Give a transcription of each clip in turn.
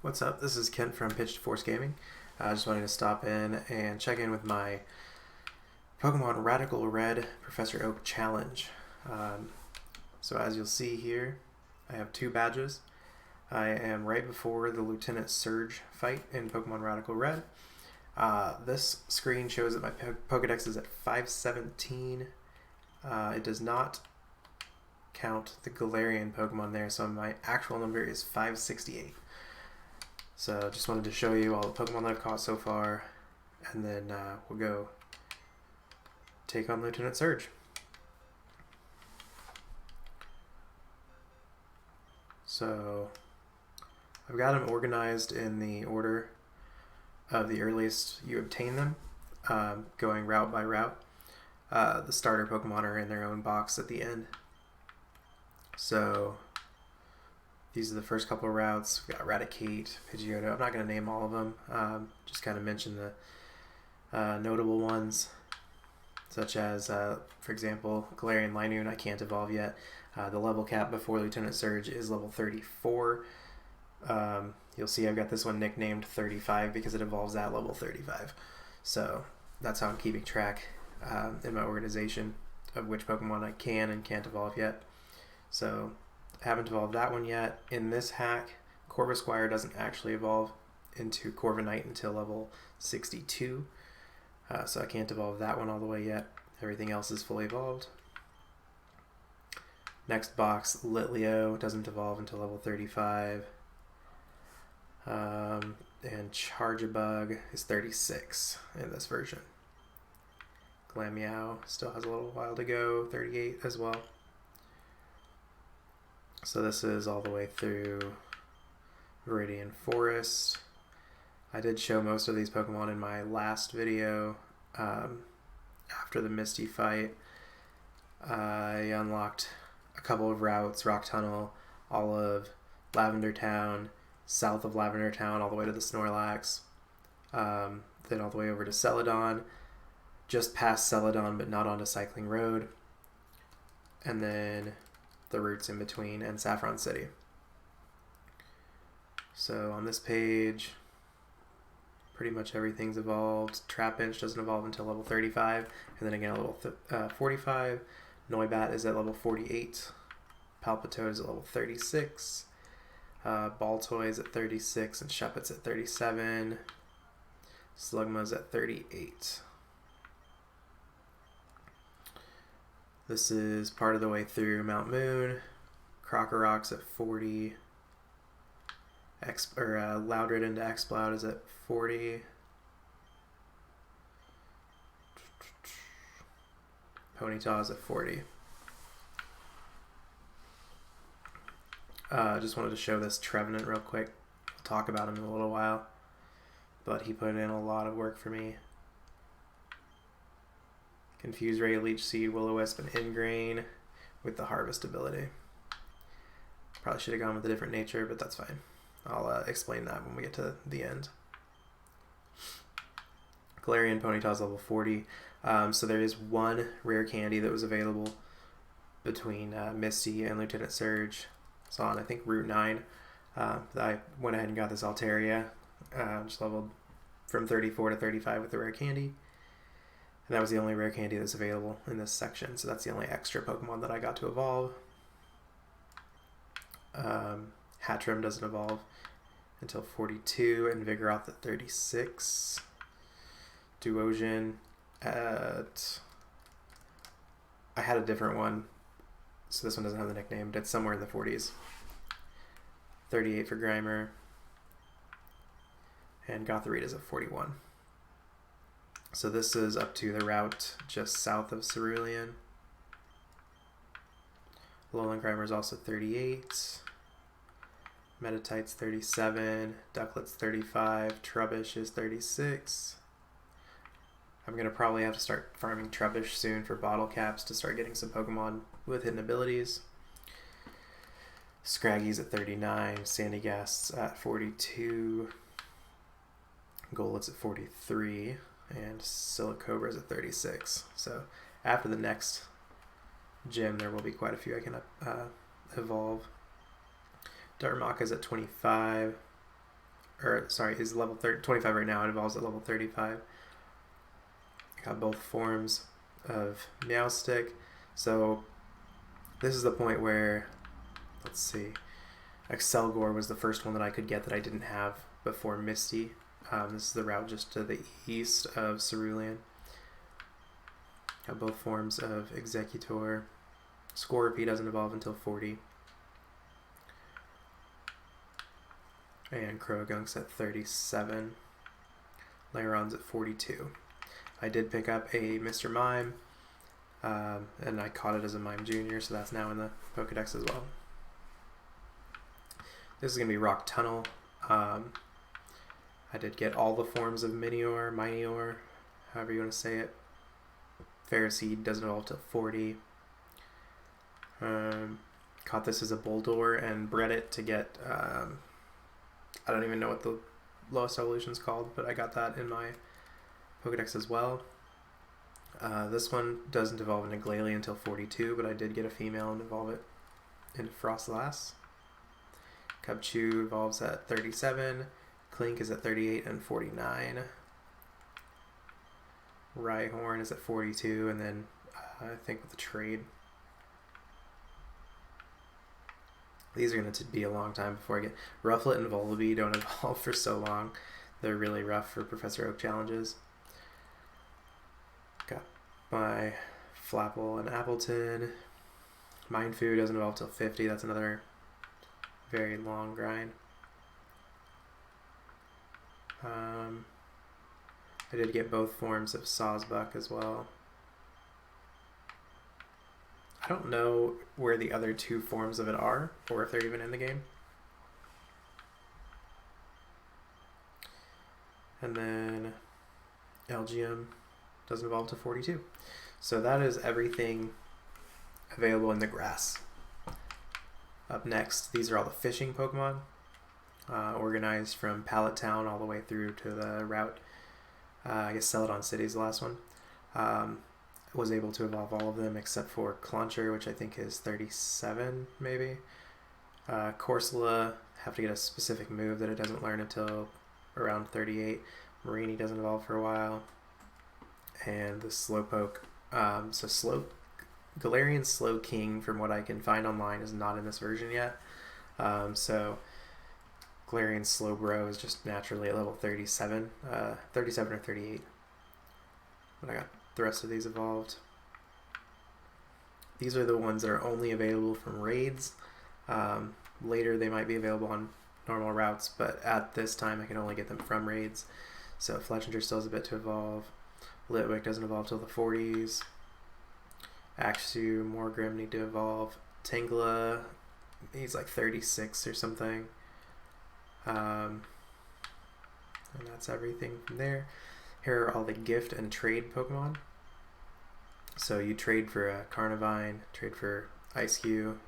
What's up? This is Kent from Pitch to Force Gaming. I just wanted to stop in and check in with my Pokemon Radical Red Professor Oak Challenge. So as you'll see here, I have two badges. I am right before the Lieutenant Surge fight in Pokemon Radical Red. This screen shows that my pokedex is at 517. It does not count the Galarian Pokemon there, so my actual number is 568. So just wanted to show you all the Pokemon that I've caught so far, and then we'll go take on Lieutenant Surge. So I've got them organized in the order of the earliest you obtain them, going route by route. The starter Pokemon are in their own box at the end. So these are the first couple of routes. We've got Raticate, Pidgeotto. I'm not going to name all of them. Just kind of mention the notable ones, such as, for example, Galarian Linoone I can't evolve yet. The level cap before Lieutenant Surge is level 34. You'll see I've got this one nicknamed 35 because it evolves at level 35. So that's how I'm keeping track in my organization of which Pokemon I can and can't evolve yet. So I haven't evolved that one yet. In this hack, Corvisquire doesn't actually evolve into Corviknight until level 62. So I can't evolve that one all the way yet. Everything else is fully evolved. Next box, Litleo doesn't evolve until level 35. And Charjabug is 36 in this version. Glameow still has a little while to go, 38 as well. So this is all the way through Viridian Forest. I did show most of these Pokemon in my last video. After the Misty fight, I unlocked a couple of routes, Rock Tunnel, all of Lavender Town, south of Lavender Town, all the way to the Snorlax, then all the way over to Celadon, just past Celadon but not onto Cycling Road, and then the routes in between, and Saffron City. So on this page, pretty much everything's evolved. Trapinch doesn't evolve until level 35, and then again at level 45. Noibat is at level 48. Palpitoad is at level 36. Baltoy is at 36, and Shuppet's at 37. Slugma's at 38. This is part of the way through Mount Moon. Krokorok's at 40. Loudred into Exploud is at 40. Ponyta is at 40. Just wanted to show this Trevenant real quick. We'll talk about him in a little while. But he put in a lot of work for me. Confuse Ray, Leech Seed, Will-O-Wisp, and Ingrain with the Harvest ability. Probably should have gone with a different nature, but that's fine. I'll explain that when we get to the end. Galarian Ponyta is level 40. So there is one rare candy that was available between Misty and Lieutenant Surge. It's on, I think, Route 9. I went ahead and got this Altaria. Just leveled from 34 to 35 with the rare candy. And that was the only rare candy that's available in this section, so that's the only extra Pokemon that I got to evolve. Hatterene doesn't evolve until 42, and Vigoroth at 36. Duosion at... I had a different one, so this one doesn't have the nickname, but it's somewhere in the 40s. 38 for Grimer. And Gothorita's at 41. So this is up to the route just south of Cerulean. Alolan Grimer's also 38. Metatite's 37. Ducklet's 35. Trubbish is 36. I'm going to probably have to start farming Trubbish soon for bottle caps to start getting some Pokemon with hidden abilities. Scraggy's at 39. Sandygast's at 42. Golit's at 43. And Silicobra's at 36. So after the next gym, there will be quite a few I can evolve. Darmaka's at 25. is level 25 right now. It evolves at level 35. Got both forms of Meowstic. So this is the point where, let's see, Excelgor was the first one that I could get that I didn't have before Misty. This is the route just to the east of Cerulean. Got both forms of Executor. Scorpy doesn't evolve until 40. And Croagunk's at 37. Lairon's at 42. I did pick up a Mr. Mime, and I caught it as a Mime Junior, so that's now in the Pokedex as well. This is going to be Rock Tunnel. I did get all the forms of Minior, Minior, however you want to say it. Ferroseed doesn't evolve till 40. Caught this as a Boldor and bred it to get, I don't even know what the lowest evolution is called, but I got that in my Pokedex as well. This one doesn't evolve into Glalie until 42, but I did get a female and evolve it into Frostlass. Cubchoo evolves at 37. Clink is at 38 and 49. Rhyhorn is at 42, and then I think with the trade, these are going to be a long time before I get Rufflet and Volibee. Don't evolve for so long. They're really rough for Professor Oak challenges. Got my Flapple and Appleton. Mindfu doesn't evolve till 50. That's another very long grind. I did get both forms of Sawsbuck as well. I don't know where the other two forms of it are, or if they're even in the game. And then Elgium doesn't evolve to 42. So that is everything available in the grass. Up next, these are all the fishing Pokemon, organized from Pallet Town all the way through to the route. I guess Celadon City is the last one. Was able to evolve all of them except for Clauncher, which I think is 37 maybe. Corsola, have to get a specific move that it doesn't learn until around 38. Marini doesn't evolve for a while. And the Slowpoke, Galarian Slowking, from what I can find online, is not in this version yet. So Galarian Slowbro is just naturally at level 37, 37 or 38. But I got the rest of these evolved. These are the ones that are only available from raids. Later they might be available on normal routes, but at this time I can only get them from raids. So Fletchinger still has a bit to evolve. Litwick doesn't evolve till the 40s. Axew, Morgrim need to evolve. Tangela, he's like 36 or something. And that's everything from there. Here are all the gift and trade Pokemon. So you trade for a Carnivine, trade for Ice-Q,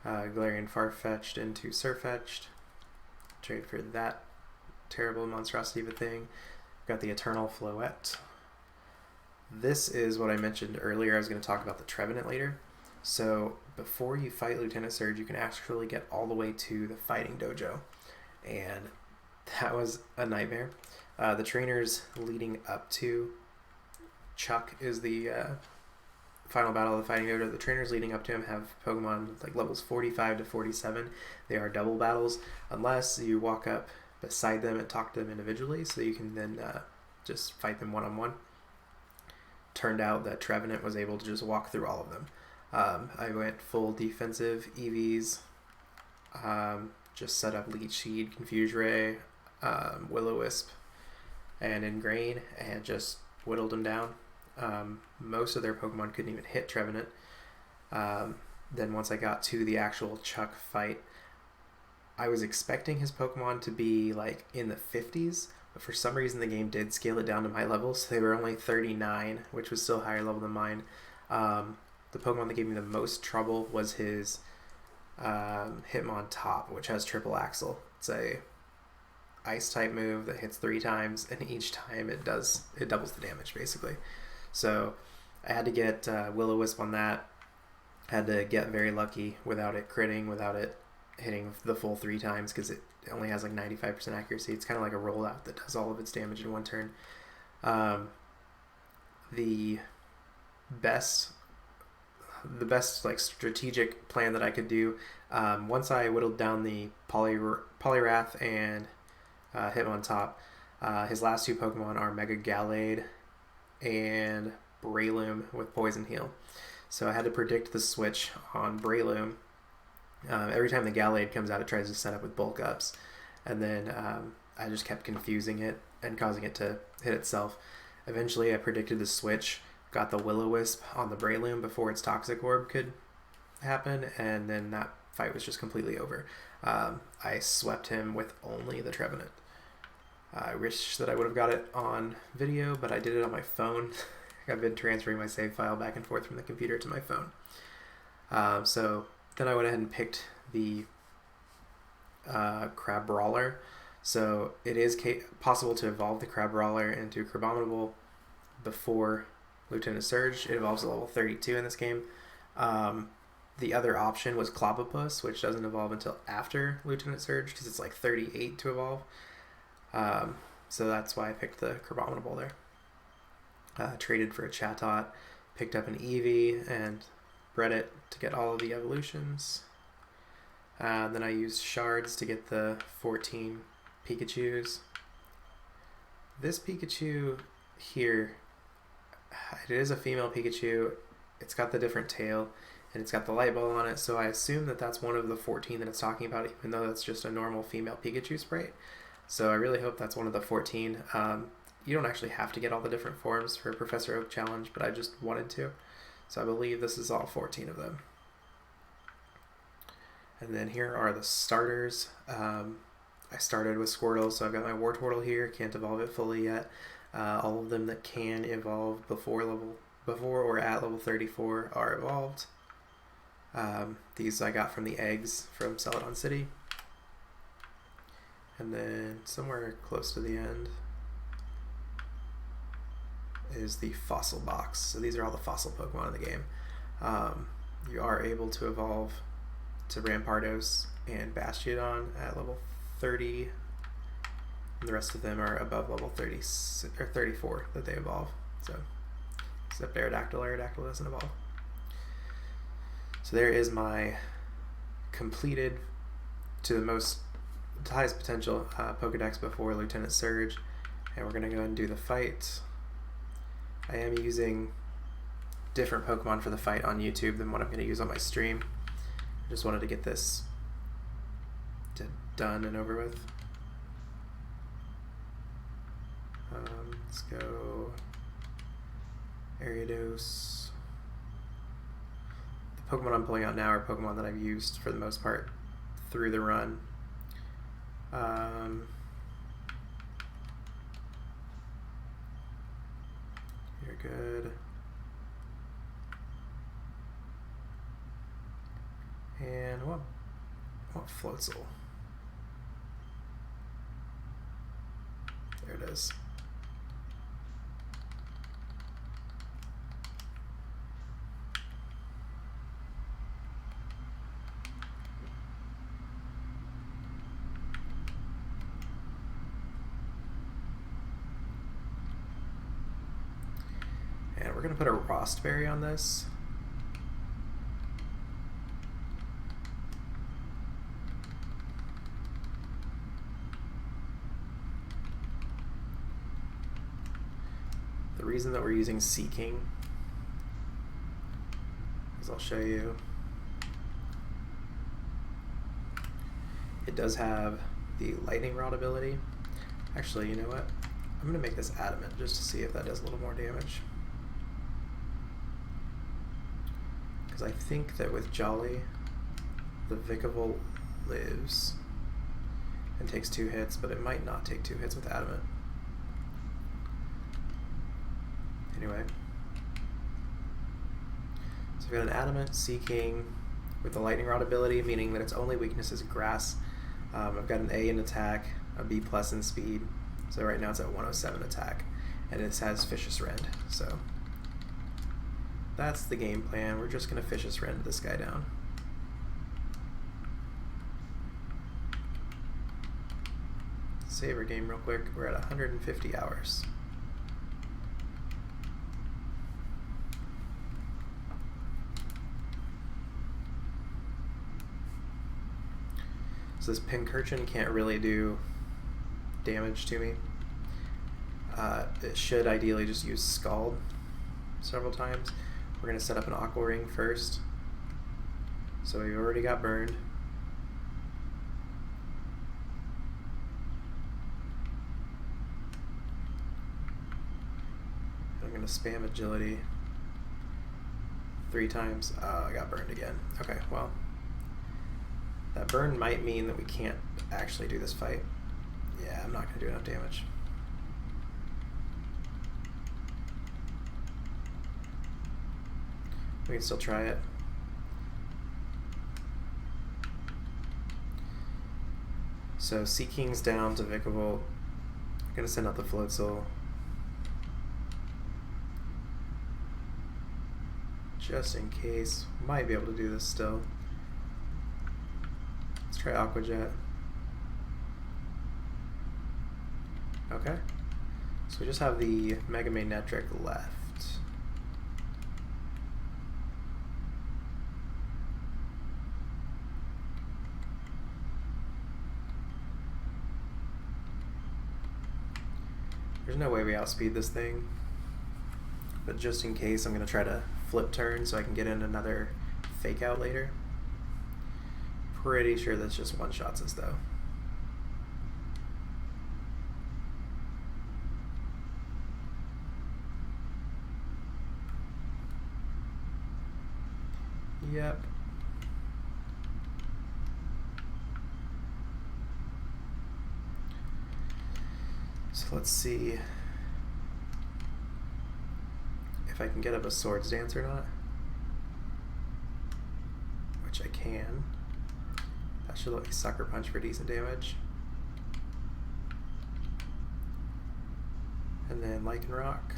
Galarian Farfetch'd into Surfetch'd, trade for that terrible monstrosity of a thing. Got the Eternal Floette. This is what I mentioned earlier. I was going to talk about the Trevenant later. So before you fight Lieutenant Surge, you can actually get all the way to the Fighting Dojo. And that was a nightmare. The trainers leading up to Chuck is the final battle of the Fighting Dojo. The trainers leading up to him have Pokemon like levels 45 to 47. They are double battles unless you walk up beside them and talk to them individually, so you can then just fight them one-on-one. Turned out that Trevenant was able to just walk through all of them. I went full defensive EVs, just set up Leech Seed, Confuse Ray, Will-O-Wisp, and Ingrain, and just whittled them down. Most of their Pokemon couldn't even hit Trevenant. Then once I got to the actual Chuck fight, I was expecting his Pokemon to be like in the 50s, but for some reason the game did scale it down to my level, so they were only 39, which was still higher level than mine. The Pokemon that gave me the most trouble was his Hitmontop, which has Triple Axle. It's a ice type move that hits 3 times, and each time it doubles the damage basically. So I had to get Will-O-Wisp on that. Had to get very lucky without it critting, without it hitting the full 3 times, because it only has like 95% accuracy. It's kind of like a rollout that does all of its damage in one turn. The best like strategic plan that I could do, once I whittled down the Poliwrath and hit him on top, his last two Pokemon are Mega Gallade and Breloom with Poison Heal. So I had to predict the switch on Breloom. Every time the Gallade comes out, it tries to set up with Bulk Ups, and then I just kept confusing it and causing it to hit itself. Eventually, I predicted the switch, got the Will-O-Wisp on the Breloom before its Toxic Orb could happen, and then that fight was just completely over. I swept him with only the Trevenant. I wish that I would have got it on video, but I did it on my phone. I've been transferring my save file back and forth from the computer to my phone. So then I went ahead and picked the Crabrawler. So it is possible to evolve the Crabrawler into Crabominable before Lieutenant Surge. It evolves at level 32 in this game. The other option was Clobbopus, which doesn't evolve until after Lieutenant Surge because it's like 38 to evolve. So that's why I picked the Crabominable there. Traded for a Chatot, picked up an Eevee, and bred it to get all of the evolutions. Then I used shards to get the 14 Pikachus. This Pikachu here, it is a female Pikachu. It's got the different tail, and it's got the light ball on it, so I assume that that's one of the 14 that it's talking about, even though that's just a normal female Pikachu sprite. So I really hope that's one of the 14. You don't actually have to get all the different forms for Professor Oak Challenge, but I just wanted to. So I believe this is all 14 of them. And then here are the starters. I started with Squirtle, so I've got my Wartortle here. Can't evolve it fully yet. All of them that can evolve before or at level 34 are evolved. These I got from the eggs from Celadon City. And then somewhere close to the end is the fossil box. So these are all the fossil Pokemon in the game. You are able to evolve to Rampardos and Bastiodon at level 30. And the rest of them are above level 30 or 34 that they evolve. So except Aerodactyl. Aerodactyl doesn't evolve. So there is my completed to the highest potential Pokedex before Lieutenant Surge, and we're gonna go and do the fight. I am using different Pokemon for the fight on YouTube than what I'm gonna use on my stream. I just wanted to get this done and over with. Let's go Ariados. The Pokemon I'm pulling out now are Pokemon that I've used for the most part through the run. You're good. And what Floatzel? There it is. And we're going to put a Rostberry on this. The reason that we're using Seeking is I'll show you. It does have the Lightning Rod ability. Actually, you know what? I'm going to make this Adamant just to see if that does a little more damage. Because I think that with Jolly, the Vikavolt lives and takes 2 hits, but it might not take 2 hits with Adamant. Anyway, so we've got an Adamant, Seeking with the Lightning Rod ability, meaning that its only weakness is Grass. I've got an A in attack, a B+ in speed, so right now it's at 107 attack, and it has Vicious Rend, so that's the game plan. We're just going to Vicious Rend this guy down. save our game real quick. We're at 150 hours. So this Pincurchin can't really do damage to me. It should ideally just use Scald several times. We're going to set up an Aqua Ring first. So we already got burned. I'm going to spam Agility 3 times. I got burned again. Okay, well, that burn might mean that we can't actually do this fight. Yeah, I'm not going to do enough damage. We can still try it. So Seeking's down to Vikavolt. I'm going to send out the Floatzel. Just in case. Might be able to do this still. Let's try Aqua Jet. Okay. So we just have the Mega Magnetric left. There's no way we outspeed this thing, but just in case, I'm going to try to flip turn so I can get in another fake out later. Pretty sure that's just one-shots us though. Yep. So let's see if I can get up a Swords Dance or not, which I can. That should let me Sucker Punch for decent damage. And then Lycan Rock,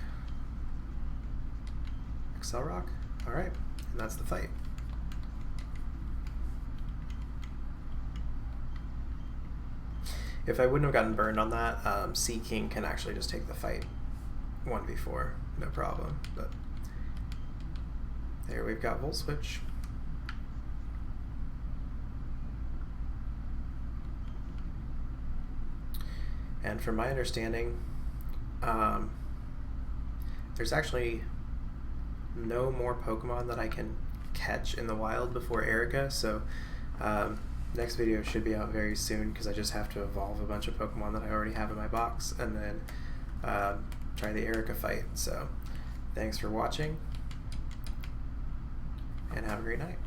Excel Rock. Alright, and that's the fight. If I wouldn't have gotten burned on that, Seeking can actually just take the fight 1v4, no problem. But there we've got Volt Switch. And from my understanding, there's actually no more Pokemon that I can catch in the wild before Erica, so next video should be out very soon because I just have to evolve a bunch of Pokemon that I already have in my box and then try the Erica fight. So thanks for watching and have a great night.